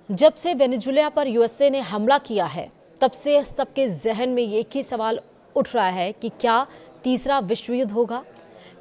जब से वेनेजुएला पर यूएसए ने हमला किया है, तब से सबके जहन में एक ही सवाल उठ रहा है कि क्या तीसरा विश्व युद्ध होगा।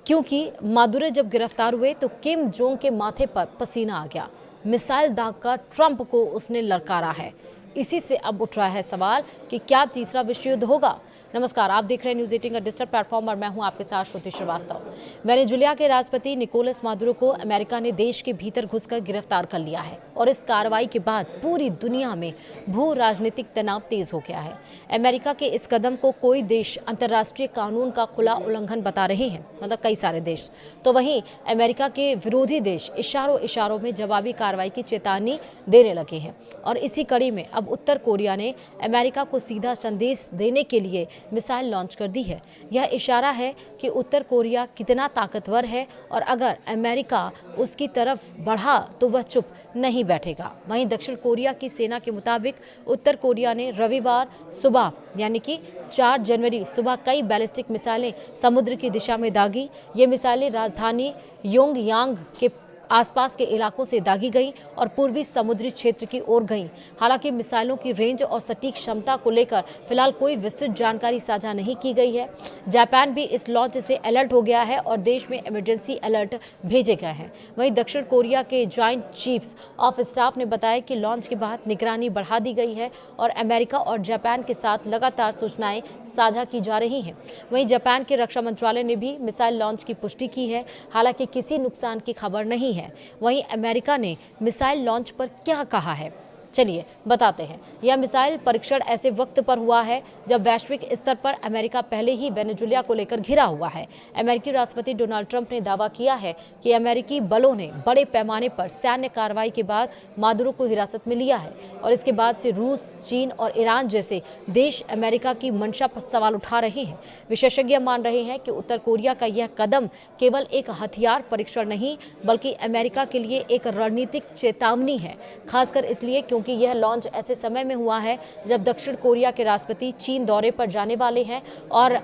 क्योंकि मादुरो जब गिरफ्तार हुए तो किम जोंग के माथे पर पसीना आ गया। मिसाइल दागकर ट्रंप को उसने ललकारा है। इसी से अब उठ रहा है सवाल कि क्या तीसरा विश्व युद्ध होगा। नमस्कार, आप देख रहे हैं न्यूज़ 18 का डिजिटल प्लेटफॉर्म और मैं हूं आपके साथ श्रुति श्रीवास्तव। वेनेजुएला के राष्ट्रपति निकोलस मादुरो को अमेरिका ने देश के भीतर घुसकर गिरफ्तार कर लिया है और इस कार्रवाई के बाद पूरी दुनिया में भू राजनीतिक तनाव तेज हो गया है। अमेरिका के इस कदम को कोई देश अंतर्राष्ट्रीय कानून का खुला उल्लंघन बता रहे हैं, मतलब कई सारे देश। तो वहीं अमेरिका के विरोधी देश इशारों में जवाबी कार्रवाई की चेतावनी देने लगे हैं और इसी कड़ी में अब उत्तर कोरिया ने अमेरिका को सीधा संदेश देने के लिए मिसाइल लॉन्च कर दी है। यह इशारा है कि उत्तर कोरिया कितना ताकतवर है और अगर अमेरिका उसकी तरफ बढ़ा तो वह चुप नहीं बैठेगा। वहीं दक्षिण कोरिया की सेना के मुताबिक उत्तर कोरिया ने रविवार सुबह यानी कि 4 जनवरी सुबह कई बैलिस्टिक मिसाइलें समुद्र की दिशा में दागी। ये मिसाइलें राजधानी योंगयांग के आसपास के इलाकों से दागी गई और पूर्वी समुद्री क्षेत्र की ओर गईं। हालांकि मिसाइलों की रेंज और सटीक क्षमता को लेकर फिलहाल कोई विस्तृत जानकारी साझा नहीं की गई है। जापान भी इस लॉन्च से अलर्ट हो गया है और देश में इमरजेंसी अलर्ट भेजे गए हैं। वहीं दक्षिण कोरिया के जॉइंट चीफ्स ऑफ स्टाफ ने बताया कि लॉन्च के बाद निगरानी बढ़ा दी गई है और अमेरिका और जापान के साथ लगातार सूचनाएं साझा की जा रही हैं। वहीं जापान के रक्षा मंत्रालय ने भी मिसाइल लॉन्च की पुष्टि की है, हालांकि किसी नुकसान की खबर नहीं है। वहीं अमेरिका ने मिसाइल लॉन्च पर क्या कहा है, चलिए बताते हैं। यह मिसाइल परीक्षण ऐसे वक्त पर हुआ है जब वैश्विक स्तर पर अमेरिका पहले ही वेनेजुएला को लेकर घिरा हुआ है। अमेरिकी राष्ट्रपति डोनाल्ड ट्रंप ने दावा किया है कि अमेरिकी बलों ने बड़े पैमाने पर सैन्य कार्रवाई के बाद मादुरो को हिरासत में लिया है और इसके बाद से रूस, चीन और ईरान जैसे देश अमेरिका की मंशा पर सवाल उठा रहे हैं। विशेषज्ञ मान रहे हैं कि उत्तर कोरिया का यह कदम केवल एक हथियार परीक्षण नहीं बल्कि अमेरिका के लिए एक रणनीतिक चेतावनी है, खासकर इसलिए क्योंकि यह लॉन्च ऐसे समय में हुआ है जब दक्षिण कोरिया के राष्ट्रपति चीन दौरे पर जाने वाले हैं और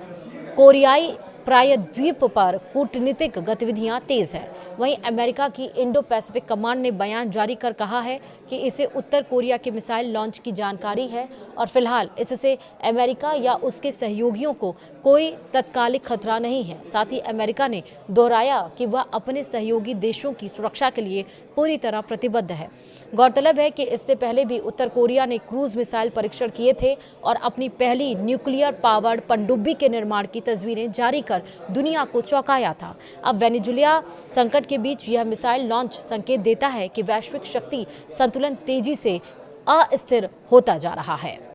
कोरियाई प्रायद्वीप पर कूटनीतिक गतिविधियां तेज है। वहीं अमेरिका की इंडो पैसिफिक कमांड ने बयान जारी कर कहा है कि इसे उत्तर कोरिया के मिसाइल लॉन्च की जानकारी है और फिलहाल इससे अमेरिका या उसके सहयोगियों को कोई तत्कालिक खतरा नहीं है। साथ ही अमेरिका ने दोहराया कि वह अपने सहयोगी देशों की सुरक्षा के लिए पूरी तरह प्रतिबद्ध है। गौरतलब है कि इससे पहले भी उत्तर कोरिया ने क्रूज मिसाइल परीक्षण किए थे और अपनी पहली न्यूक्लियर पावर्ड पनडुब्बी के निर्माण की तस्वीरें जारी कर दुनिया को चौंकाया था। अब वेनेजुएला संकट के बीच यह मिसाइल लॉन्च संकेत देता है कि वैश्विक शक्ति संतुलन तेजी से अस्थिर होता जा रहा है।